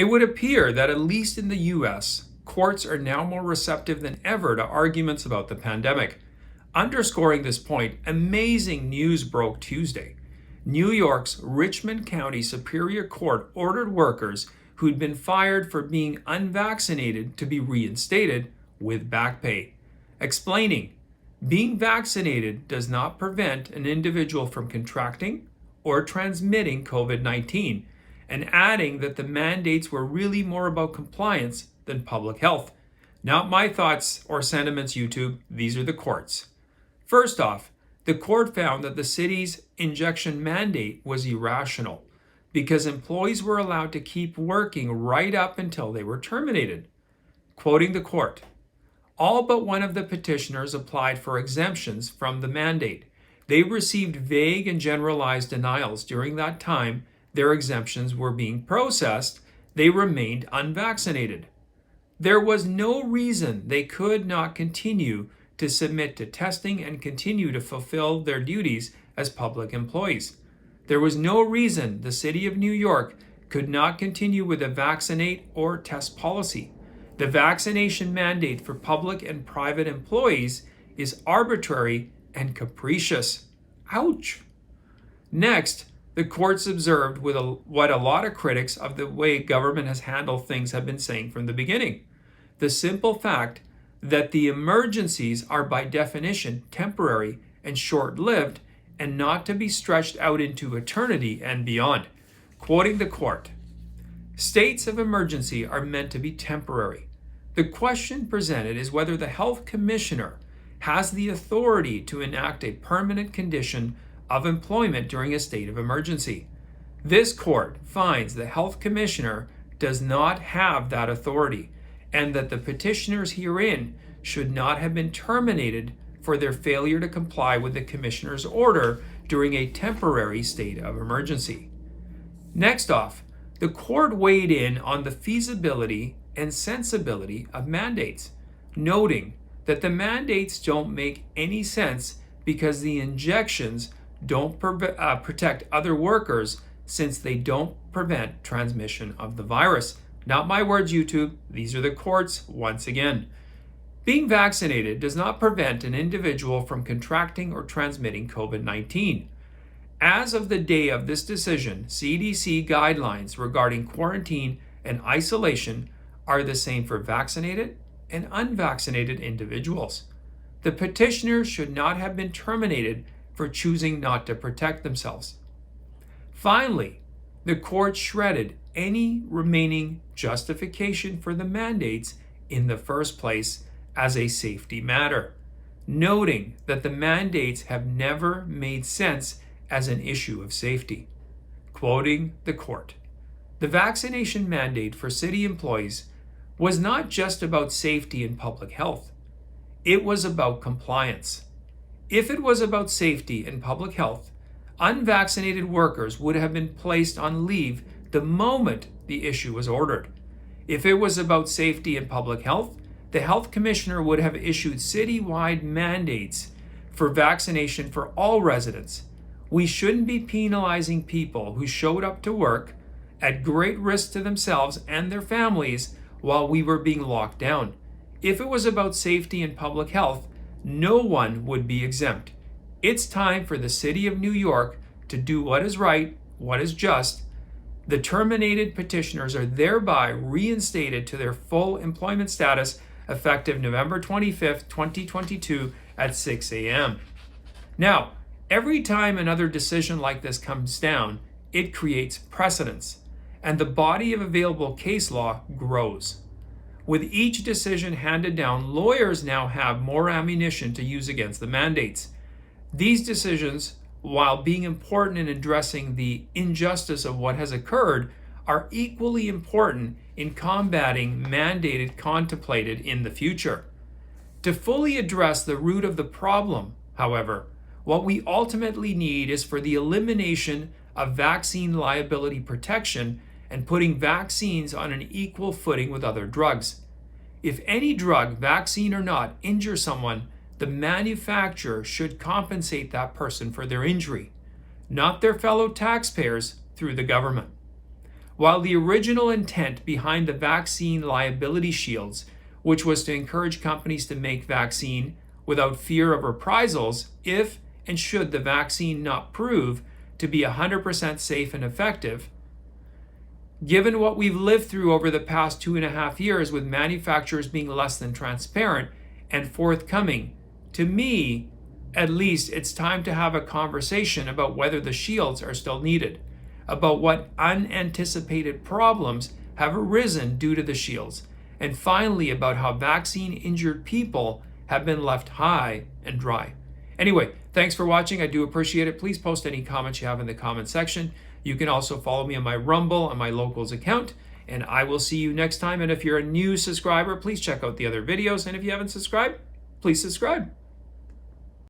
It would appear that, at least in the US, courts are now more receptive than ever to arguments about the pandemic. Underscoring this point, amazing news broke Tuesday. New York's Richmond County Superior Court ordered workers who'd been fired for being unvaccinated to be reinstated with back pay, explaining being vaccinated does not prevent an individual from contracting or transmitting COVID-19, and adding that the mandates were really more about compliance than public health. Not my thoughts or sentiments, YouTube. These are the courts. First off, the court found that the city's injection mandate was irrational because employees were allowed to keep working right up until they were terminated. Quoting the court, all but one of the petitioners applied for exemptions from the mandate. They received vague and generalized denials. During that time their exemptions were being processed, they remained unvaccinated. There was no reason they could not continue to submit to testing and continue to fulfill their duties as public employees. There was no reason the City of New York could not continue with a vaccinate or test policy. The vaccination mandate for public and private employees is arbitrary and capricious. Ouch! Next, the courts observed what a lot of critics of the way government has handled things have been saying from the beginning. The simple fact that the emergencies are by definition temporary and short-lived and not to be stretched out into eternity and beyond. Quoting the court, states of emergency are meant to be temporary. The question presented is whether the health commissioner has the authority to enact a permanent condition of employment during a state of emergency. This court finds the health commissioner does not have that authority, and that the petitioners herein should not have been terminated for their failure to comply with the commissioner's order during a temporary state of emergency. Next off, the court weighed in on the feasibility and sensibility of mandates, noting that the mandates don't make any sense because the injections don't protect other workers since they don't prevent transmission of the virus. Not my words, YouTube. These are the courts once again. Being vaccinated does not prevent an individual from contracting or transmitting COVID-19. As of the day of this decision, CDC guidelines regarding quarantine and isolation are the same for vaccinated and unvaccinated individuals. The petitioners should not have been terminated for choosing not to protect themselves. Finally, the court shredded any remaining justification for the mandates in the first place as a safety matter, noting that the mandates have never made sense as an issue of safety. Quoting the court, the vaccination mandate for city employees was not just about safety and public health. It was about compliance. If it was about safety and public health, unvaccinated workers would have been placed on leave the moment the issue was ordered. If it was about safety and public health, the health commissioner would have issued citywide mandates for vaccination for all residents. We shouldn't be penalizing people who showed up to work at great risk to themselves and their families while we were being locked down. If it was about safety and public health, no one would be exempt. It's time for the City of New York to do what is right, what is just. The terminated petitioners are thereby reinstated to their full employment status effective November 25th, 2022 at 6 a.m. Now, every time another decision like this comes down, it creates precedents, and the body of available case law grows. With each decision handed down, lawyers now have more ammunition to use against the mandates. These decisions, while being important in addressing the injustice of what has occurred, are equally important in combating mandated contemplated in the future. To fully address the root of the problem, however, what we ultimately need is for the elimination of vaccine liability protection and putting vaccines on an equal footing with other drugs. If any drug, vaccine or not, injures someone, the manufacturer should compensate that person for their injury, not their fellow taxpayers through the government. While the original intent behind the vaccine liability shields, which was to encourage companies to make vaccine without fear of reprisals if and should the vaccine not prove to be 100% safe and effective, given what we've lived through over the past 2.5 years with manufacturers being less than transparent and forthcoming, to me, at least, it's time to have a conversation about whether the shields are still needed, about what unanticipated problems have arisen due to the shields, and finally about how vaccine-injured people have been left high and dry. Anyway, thanks for watching. I do appreciate it. Please post any comments you have in the comment section. You can also follow me on my Rumble and my Locals account, and I will see you next time. And if you're a new subscriber, please check out the other videos. And if you haven't subscribed, please subscribe.